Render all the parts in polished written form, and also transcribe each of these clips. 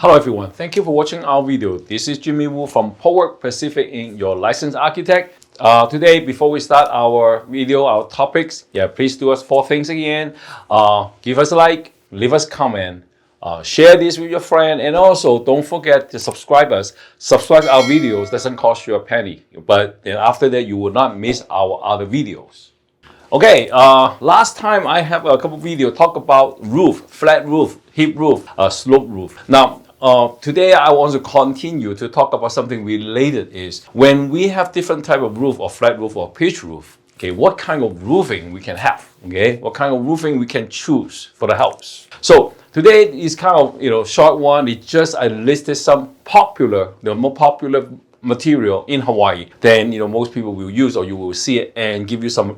Hello everyone, thank you for watching our video. This is Jimmy Wu from Prowork Pacific Inc, your licensed architect. Today, before we start our video, our topics, please do us 4 things again. Give us a like, leave us a comment, share this with your friend, and also don't forget to subscribe us. Subscribe our videos, doesn't cost you a penny, but then after that you will not miss our other videos. Okay, last time I have a couple videos talk about roof, flat roof, hip roof, slope roof. Now, today I want to continue to talk about something related is when we have different type of roof or flat roof or pitch roof, okay, what kind of roofing we can have, okay, what kind of roofing we can choose for the house. So today is kind of, short one. It's just I listed some popular, the more popular material in Hawaii, then most people will use or you will see it and give you some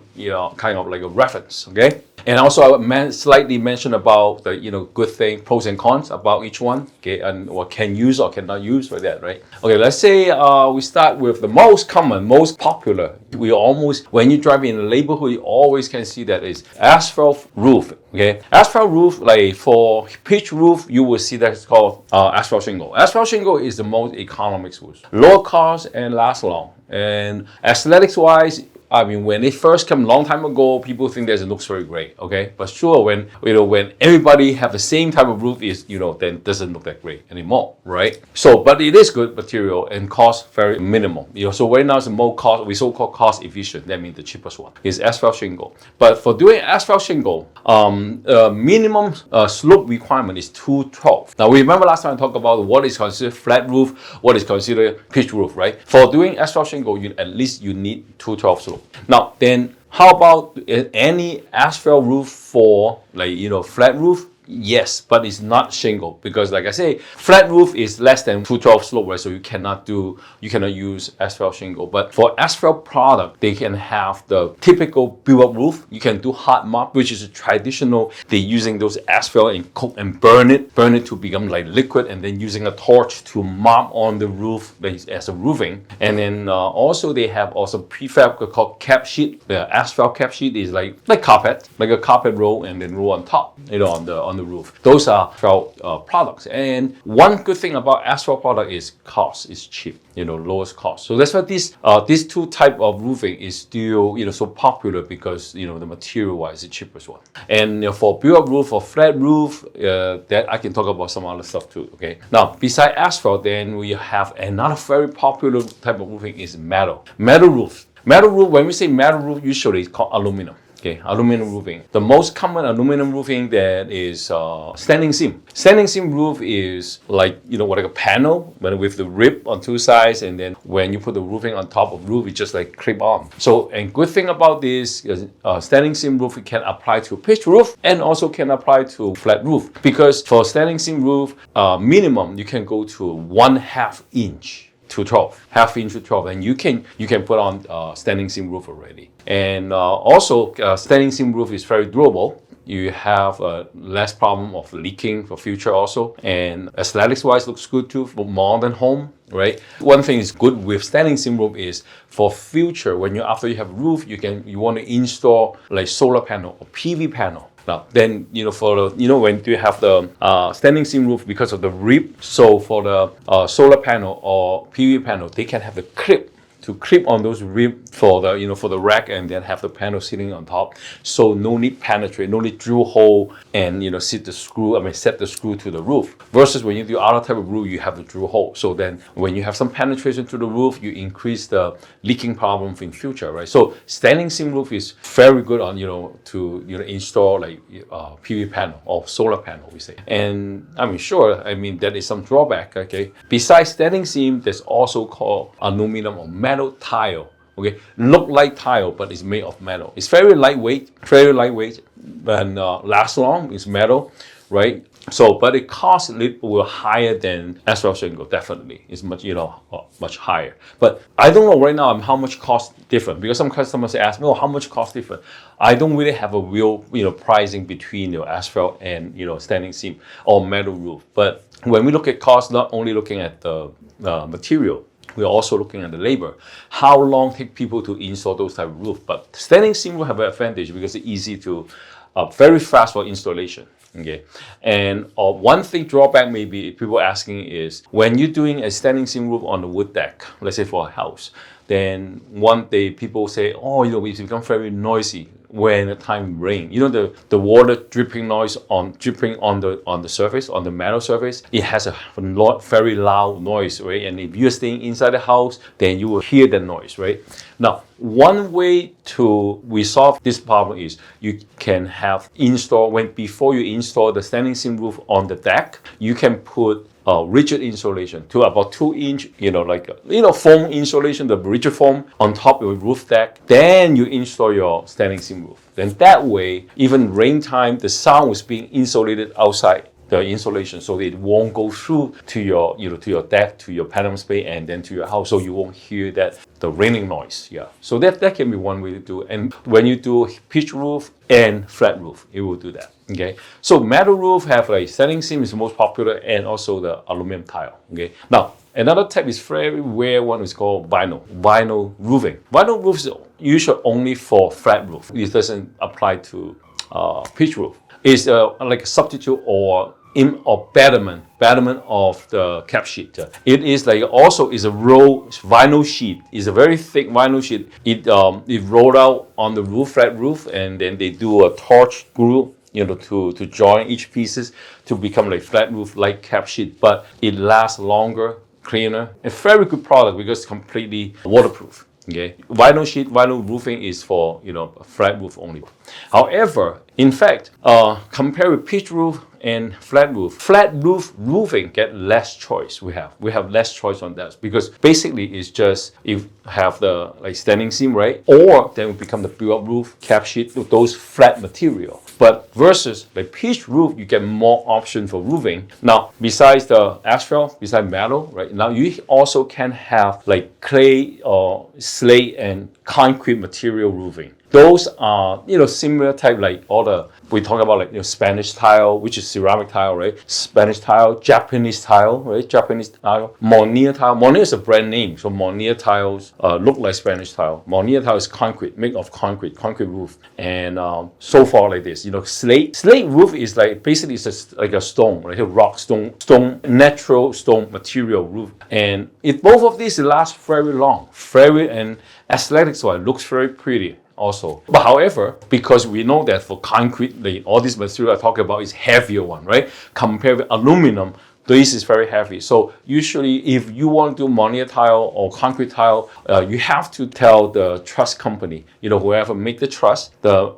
kind of like a reference, okay? And also I slightly mention about the good thing, pros and cons about each one, okay, and what can use or cannot use for that, right? Okay, let's say we start with the most common, most popular. We almost, when you drive in the neighborhood, you always can see that is asphalt roof, okay? Asphalt roof, like for pitch roof, you will see that it's called asphalt shingle. Asphalt shingle is the most economic roof, low cost and last long. And aesthetics wise, I mean, when it first came a long time ago, people think that it looks very great, okay? But sure, when when everybody have the same type of roof, then it doesn't look that great anymore, right? So, but it is good material and cost very minimal. So right now it's the most cost, we so-called cost efficient. That means the cheapest one is asphalt shingle. But for doing asphalt shingle, minimum slope requirement is 212. Now, remember last time I talked about what is considered flat roof, what is considered pitch roof, right? For doing asphalt shingle, at least you need 212 slope. Now, then how about any asphalt roof for flat roof? Yes, but it's not shingle because, like I say, flat roof is less than 212 slope, right? So you cannot use asphalt shingle. But for asphalt product, they can have the typical build-up roof. You can do hot mop, which is a traditional. They're using those asphalt and cook and burn it to become like liquid, and then using a torch to mop on the roof as a roofing. And then also they have also prefab called cap sheet. The asphalt cap sheet is like carpet, like a carpet roll, and then roll on top, on the roof. Those are asphalt products. And one good thing about asphalt product is cost is cheap, lowest cost. So that's why these two type of roofing is still so popular because the material wise the cheapest one. And for build-up roof or flat roof, that I can talk about some other stuff too. Okay. Now beside asphalt, then we have another very popular type of roofing is metal roof. Metal roof. When we say metal roof, usually it's called aluminum. Okay, aluminum roofing. The most common aluminum roofing that is standing seam. Standing seam roof is like like a panel, but with the rib on 2 sides, and then when you put the roofing on top of roof, it just like clip on. So, and good thing about this is standing seam roof it can apply to pitch roof and also can apply to flat roof because for standing seam roof, minimum you can go to 1/2 inch. To 12, half inch to 12, and you can put on standing seam roof already. And also standing seam roof is very durable. You have less problem of leaking for future also, and aesthetics wise looks good too for modern home, right? One thing is good with standing seam roof is for future when after you have roof, you want to install like solar panel or PV panel. Now, then, for the, when you have the standing seam roof because of the rib, so for the solar panel or PV panel, they can have the clip to clip on those ribs for the for the rack, and then have the panel sitting on top. So no need penetrate, no need drill hole and set the screw to the roof. Versus when you do other type of roof, you have the drill hole. So then when you have some penetration to the roof, you increase the leaking problem in future, right? So standing seam roof is very good on to install like PV panel or solar panel, we say. And that is some drawback. Okay, besides standing seam, there's also called aluminum or metal tile. Okay, look like tile, but it's made of metal. It's very lightweight, and lasts long. It's metal, right? So, but it costs a little higher than asphalt shingle. Definitely, it's much much higher. But I don't know right now how much cost different because some customers ask me, "Oh, how much cost different?" I don't really have a real pricing between asphalt and standing seam or metal roof. But when we look at cost, not only looking at the material, we're also looking at the labor. How long take people to install those type of roof? But standing seam will have an advantage because it's easy to very fast for installation. Okay, and one thing drawback maybe people asking is when you're doing a standing seam roof on the wood deck, let's say for a house, then one day people say, oh, it's become very noisy when the time rain. The water dripping noise dripping on the surface, on the metal surface, it has a very loud noise, right? And if you're staying inside the house, then you will hear the noise, right? Now, one way to resolve this problem is you can have before you install the standing seam roof on the deck, you can put rigid insulation to about 2-inch, foam insulation, the rigid foam on top of the roof deck. Then you install your standing seam roof. Then that way, even rain time, the sound is being insulated outside the insulation, so it won't go through to your deck, to your panel space, and then to your house, so you won't hear the raining noise. Yeah, so that can be one way to do it. And when you do pitch roof and flat roof, it will do that. Okay, so metal roof have standing seam is the most popular, and also the aluminum tile. Okay, now another type is very rare one is called vinyl roofing. Vinyl roof is usually only for flat roof. It doesn't apply to pitch roof. It's like a substitute or betterment of the cap sheet. It is also is a vinyl sheet. It's a very thick vinyl sheet. It rolled out on the roof, flat roof, and then they do a torch screw, to join each pieces to become like flat roof, like cap sheet. But it lasts longer, cleaner. A very good product because it's completely waterproof. Okay, vinyl roofing is for flat roof only. However, in fact, compared with pitch roof and flat roof roofing get less choice. We have less choice on that because basically it's just if have the standing seam, right, or then it become the build-up roof, cap sheet, those flat material. But versus the pitch roof, you get more option for roofing. Now, besides the asphalt, besides metal, right, now you also can have clay or slate and concrete material roofing. Those are, similar type we talk about Spanish tile, which is ceramic tile, right? Spanish tile, Japanese tile, right? Japanese tile, Monier tile. Monier is a brand name, so Monier tiles look like Spanish tile. Monier tile is concrete, made of concrete roof, and so far like this. Slate roof is basically it's just like a stone, like a rock stone, natural stone material roof, and both of these last very long, and aesthetics wise looks very pretty. Also, but however, because we know that for concrete, all this material I talk about is heavier one, right? Compared with aluminum, this is very heavy. So usually, if you want to do Monier tile or concrete tile, you have to tell the truss company, whoever make the truss, the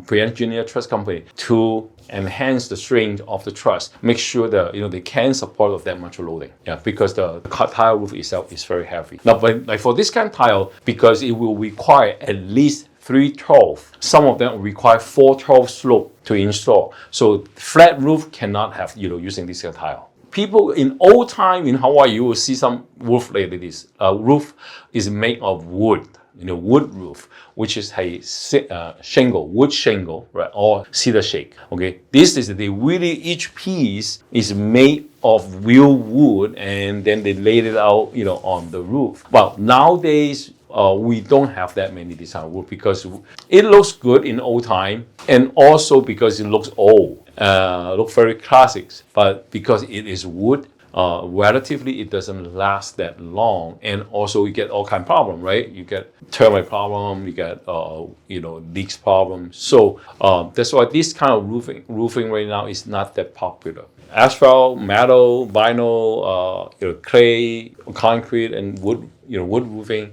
pre-engineered truss company, to enhance the strength of the truss. Make sure that they can support that much loading. Yeah, because the tile roof itself is very heavy. Now, but for this kind of tile, because it will require at least 3/12. Some of them require 4/12 slope to install. So flat roof cannot have using this kind of tile. People in old time in Hawaii, you will see some roof like this. Roof is made of wood. Wood roof, which is a wood shingle, right, or cedar shake. Okay, this is each piece is made of real wood, and then they laid it out, on the roof. Well, nowadays we don't have that many design wood because it looks good in old time, and also because it looks old, look very classic. But because it is wood, relatively it doesn't last that long, and also you get all kind of problem, right? You get termite problem, you get leaks problem. So that's why this kind of roofing right now is not that popular. Asphalt, metal, vinyl, clay, concrete, and wood. Wood roofing.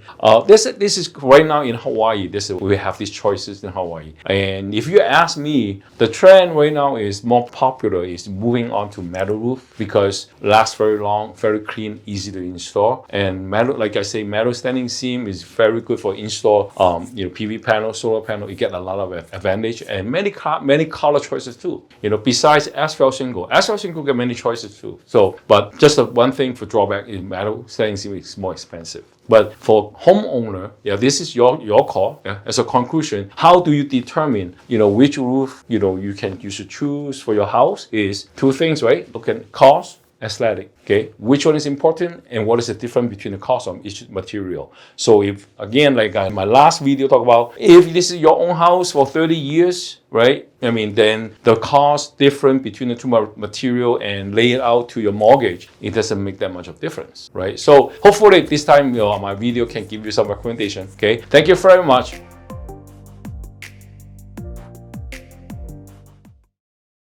This is right now in Hawaii. We have these choices in Hawaii. And if you ask me, the trend right now is more popular is moving on to metal roof because lasts very long, very clean, easy to install. And metal, like I say, metal standing seam is very good for install. PV panel, solar panel, you get a lot of advantage and many color choices too. Besides asphalt shingle get many choices too. So, but just one thing for drawback is metal standing seam is more expensive. But for homeowner, this is your call. Yeah, as a conclusion, how do you determine, which roof, you should choose for your house is two things, right? Look at cost aesthetic. Okay, which one is important and what is the difference between the cost of each material? So if again, like my last video talk about, if this is your own house for 30 years, right? I mean, then the cost difference between the two material and lay it out to your mortgage, it doesn't make that much of difference, right? So hopefully this time, my video can give you some recommendation. Okay, thank you very much.